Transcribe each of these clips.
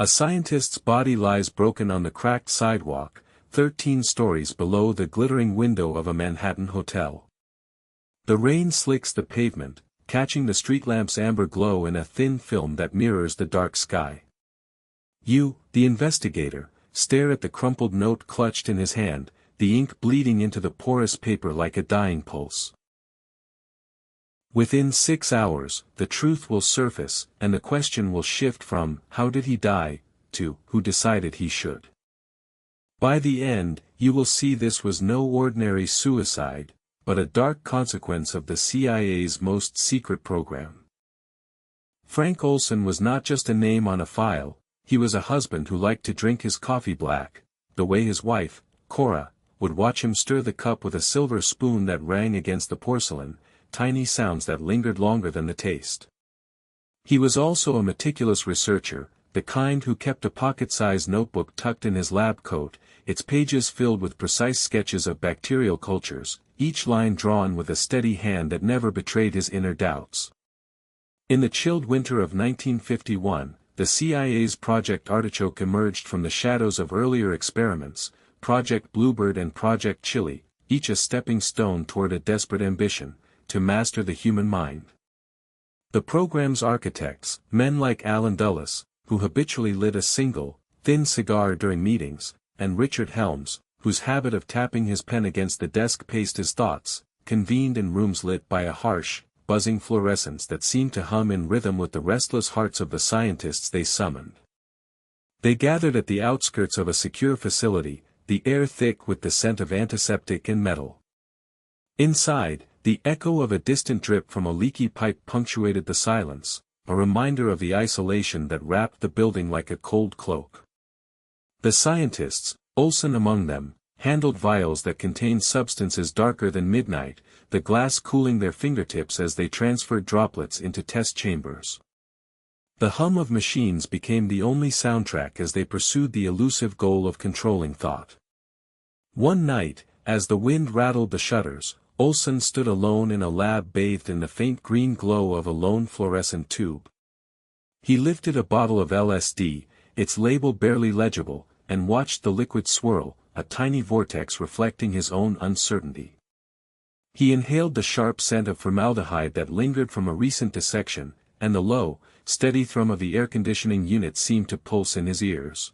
A scientist's body lies broken on the cracked sidewalk, 13 stories below the glittering window of a Manhattan hotel. The rain slicks the pavement, catching the street lamp's amber glow in a thin film that mirrors the dark sky. You, the investigator, stare at the crumpled note clutched in his hand, the ink bleeding into the porous paper like a dying pulse. Within 6 hours, the truth will surface, and the question will shift from, "How did he die?" to, "Who decided he should?" By the end, you will see this was no ordinary suicide, but a dark consequence of the CIA's most secret program. Frank Olson was not just a name on a file, he was a husband who liked to drink his coffee black, the way his wife, Cora, would watch him stir the cup with a silver spoon that rang against the porcelain, tiny sounds that lingered longer than the taste. He was also a meticulous researcher, the kind who kept a pocket-sized notebook tucked in his lab coat, its pages filled with precise sketches of bacterial cultures, each line drawn with a steady hand that never betrayed his inner doubts. In the chilled winter of 1951, the CIA's Project Artichoke emerged from the shadows of earlier experiments, Project Bluebird and Project Chili, each a stepping stone toward a desperate ambition, to master the human mind. The program's architects, men like Alan Dulles, who habitually lit a single, thin cigar during meetings, and Richard Helms, whose habit of tapping his pen against the desk paced his thoughts, convened in rooms lit by a harsh, buzzing fluorescence that seemed to hum in rhythm with the restless hearts of the scientists they summoned. They gathered at the outskirts of a secure facility, the air thick with the scent of antiseptic and metal. Inside, the echo of a distant drip from a leaky pipe punctuated the silence, a reminder of the isolation that wrapped the building like a cold cloak. The scientists, Olson among them, handled vials that contained substances darker than midnight, the glass cooling their fingertips as they transferred droplets into test chambers. The hum of machines became the only soundtrack as they pursued the elusive goal of controlling thought. One night, as the wind rattled the shutters, Olson stood alone in a lab bathed in the faint green glow of a lone fluorescent tube. He lifted a bottle of LSD, its label barely legible, and watched the liquid swirl, a tiny vortex reflecting his own uncertainty. He inhaled the sharp scent of formaldehyde that lingered from a recent dissection, and the low, steady thrum of the air conditioning unit seemed to pulse in his ears.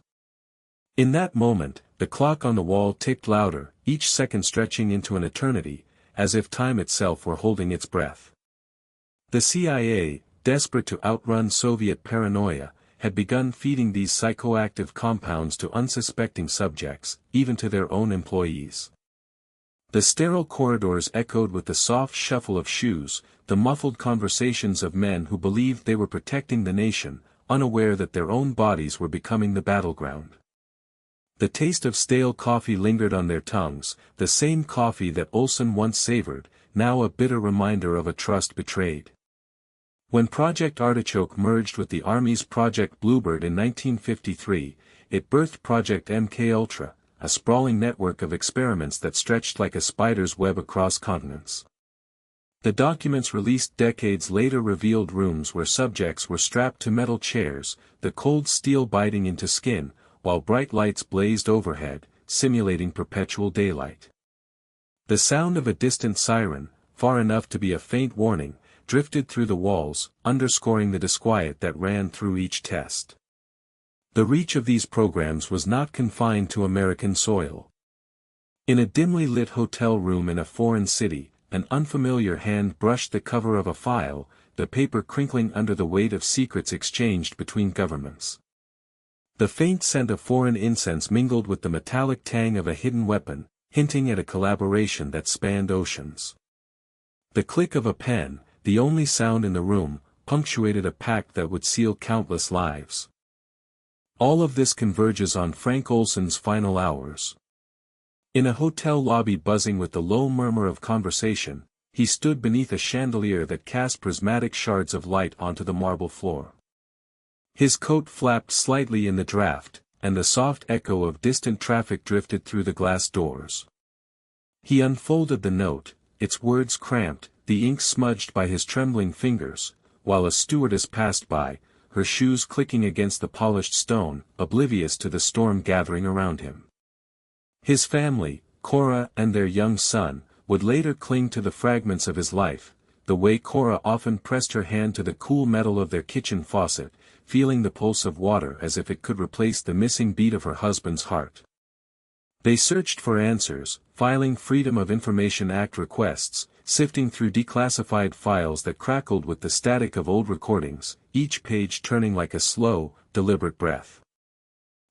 In that moment, the clock on the wall ticked louder, each second stretching into an eternity, as if time itself were holding its breath. The CIA, desperate to outrun Soviet paranoia, had begun feeding these psychoactive compounds to unsuspecting subjects, even to their own employees. The sterile corridors echoed with the soft shuffle of shoes, the muffled conversations of men who believed they were protecting the nation, unaware that their own bodies were becoming the battleground. The taste of stale coffee lingered on their tongues, the same coffee that Olson once savored, now a bitter reminder of a trust betrayed. When Project Artichoke merged with the Army's Project Bluebird in 1953, it birthed Project MKUltra, a sprawling network of experiments that stretched like a spider's web across continents. The documents released decades later revealed rooms where subjects were strapped to metal chairs, the cold steel biting into skin, while bright lights blazed overhead, simulating perpetual daylight. The sound of a distant siren, far enough to be a faint warning, drifted through the walls, underscoring the disquiet that ran through each test. The reach of these programs was not confined to American soil. In a dimly lit hotel room in a foreign city, an unfamiliar hand brushed the cover of a file, the paper crinkling under the weight of secrets exchanged between governments. The faint scent of foreign incense mingled with the metallic tang of a hidden weapon, hinting at a collaboration that spanned oceans. The click of a pen, the only sound in the room, punctuated a pact that would seal countless lives. All of this converges on Frank Olson's final hours. In a hotel lobby buzzing with the low murmur of conversation, he stood beneath a chandelier that cast prismatic shards of light onto the marble floor. His coat flapped slightly in the draft, and the soft echo of distant traffic drifted through the glass doors. He unfolded the note, its words cramped, the ink smudged by his trembling fingers, while a stewardess passed by, her shoes clicking against the polished stone, oblivious to the storm gathering around him. His family, Cora and their young son, would later cling to the fragments of his life, the way Cora often pressed her hand to the cool metal of their kitchen faucet, feeling the pulse of water as if it could replace the missing beat of her husband's heart. They searched for answers, filing Freedom of Information Act requests, sifting through declassified files that crackled with the static of old recordings, each page turning like a slow, deliberate breath.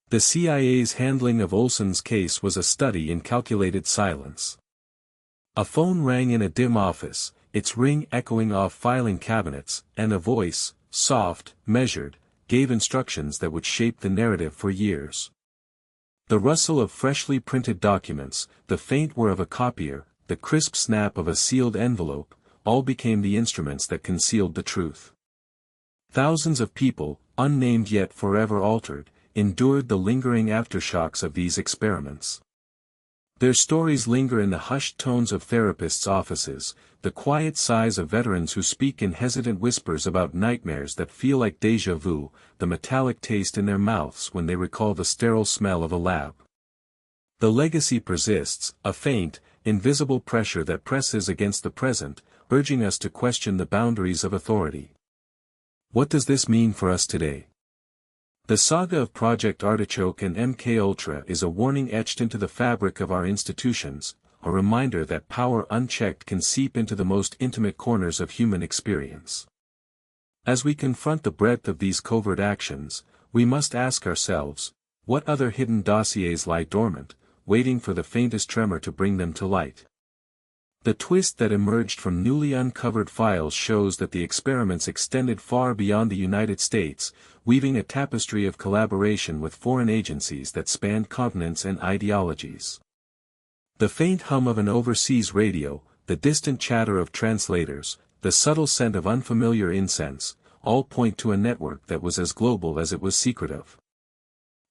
The CIA's handling of Olson's case was a study in calculated silence. A phone rang in a dim office, its ring echoing off filing cabinets, and a voice, soft, measured, gave instructions that would shape the narrative for years. The rustle of freshly printed documents, the faint whir of a copier, the crisp snap of a sealed envelope, all became the instruments that concealed the truth. Thousands of people, unnamed yet forever altered, endured the lingering aftershocks of these experiments. Their stories linger in the hushed tones of therapists' offices, the quiet sighs of veterans who speak in hesitant whispers about nightmares that feel like déjà vu, the metallic taste in their mouths when they recall the sterile smell of a lab. The legacy persists, a faint, invisible pressure that presses against the present, urging us to question the boundaries of authority. What does this mean for us today? The saga of Project Artichoke and MKUltra is a warning etched into the fabric of our institutions, a reminder that power unchecked can seep into the most intimate corners of human experience. As we confront the breadth of these covert actions, we must ask ourselves, what other hidden dossiers lie dormant, waiting for the faintest tremor to bring them to light? The twist that emerged from newly uncovered files shows that the experiments extended far beyond the United States, weaving a tapestry of collaboration with foreign agencies that spanned continents and ideologies. The faint hum of an overseas radio, the distant chatter of translators, the subtle scent of unfamiliar incense, all point to a network that was as global as it was secretive.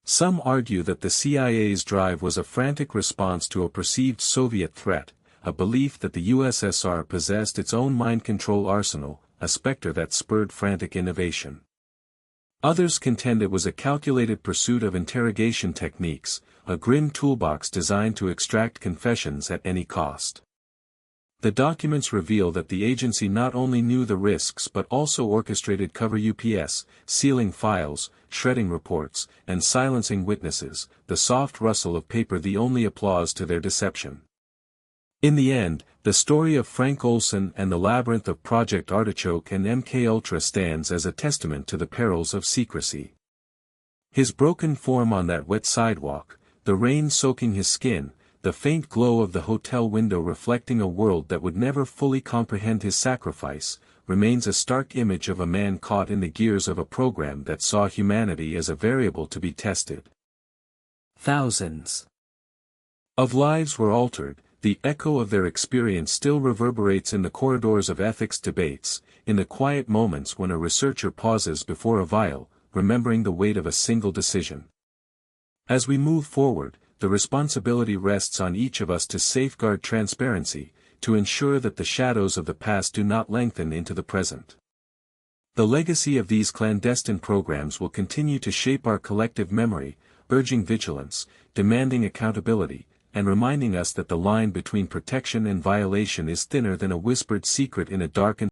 Some argue that the CIA's drive was a frantic response to a perceived Soviet threat, a belief that the USSR possessed its own mind control arsenal, a specter that spurred frantic innovation. Others contend it was a calculated pursuit of interrogation techniques, a grim toolbox designed to extract confessions at any cost. The documents reveal that the agency not only knew the risks but also orchestrated cover UPS, sealing files, shredding reports, and silencing witnesses, the soft rustle of paper the only applause to their deception. In the end, the story of Frank Olson and the labyrinth of Project Artichoke and MKUltra stands as a testament to the perils of secrecy. His broken form on that wet sidewalk, the rain soaking his skin, the faint glow of the hotel window reflecting a world that would never fully comprehend his sacrifice, remains a stark image of a man caught in the gears of a program that saw humanity as a variable to be tested. Thousands of lives were altered. The echo of their experience still reverberates in the corridors of ethics debates, in the quiet moments when a researcher pauses before a vial, remembering the weight of a single decision. As we move forward, the responsibility rests on each of us to safeguard transparency, to ensure that the shadows of the past do not lengthen into the present. The legacy of these clandestine programs will continue to shape our collective memory, urging vigilance, demanding accountability, and reminding us that the line between protection and violation is thinner than a whispered secret in a darkened